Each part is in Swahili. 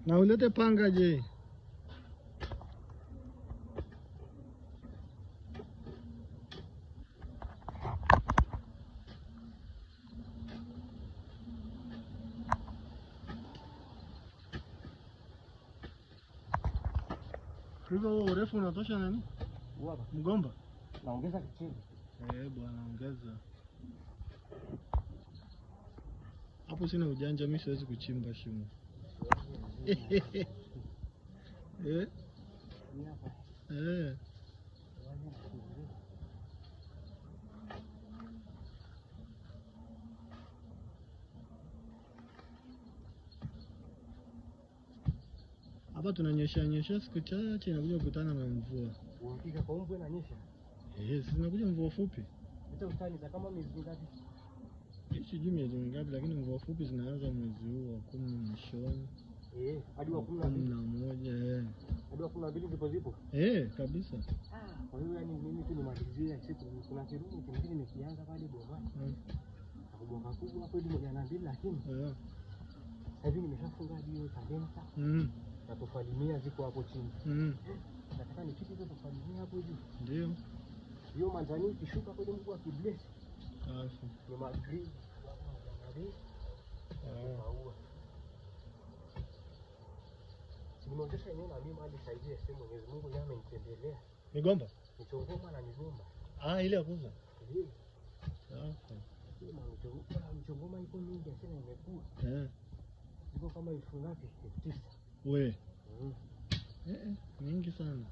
Na ulete panga je. Hivyo urefu unatosha nani? Hapa. Mgomba? Naongeza kichini. Bwana ongeza. Hapo sina ujanja, mimi siwezi kuchimba shimo. Hapa tunanyesha siku chache inakuja kukutana na mvua. Uhakika kwa mvua inanyesha? Zinakuja mvua fupi. Hata ustani za kama miezi mingapi? Sijui miezi mingapi, lakini mvua fupi zinaanza mwezi huu wa 10 mwishoni. Hadi wa 11. Hadi wa 12 ndipo zipo? Kabisa. Kwa hiyo yani mimi tu nimalizia siku kuna kirumu kingine nimekianza pale bomani. Kubwa kubwa hapo ndio jana mbili lakini. Hivi nimeshafunga hiyo talenta. Na tufalimia ziko hapo chini. Nataka nipite hizo tufalimia hapo juu. Ndio. Hiyo manzani kishuka kwenye Mungu wa kibless. Safi. Ni magri. Nimeonyesha eneo na mimi hadi saidia sema Mwenyezi Mungu yeye amenitembelea. Migomba? Mchongoma na migomba. Ile ya kuuza. Safi. Mchongoma iko mingi sana imekua. Iko kama 1900. We. Mingi sana.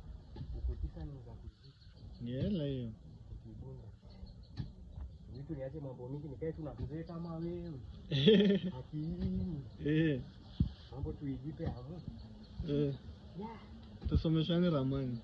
Uko 9 ni za kuzidi. Ni hela hiyo. Kibunda. Vitu niache mambo mingi nikae tu na kuzee kama wewe. Hakini. Mambo tuijipe hamu. Tusomeshane ramani.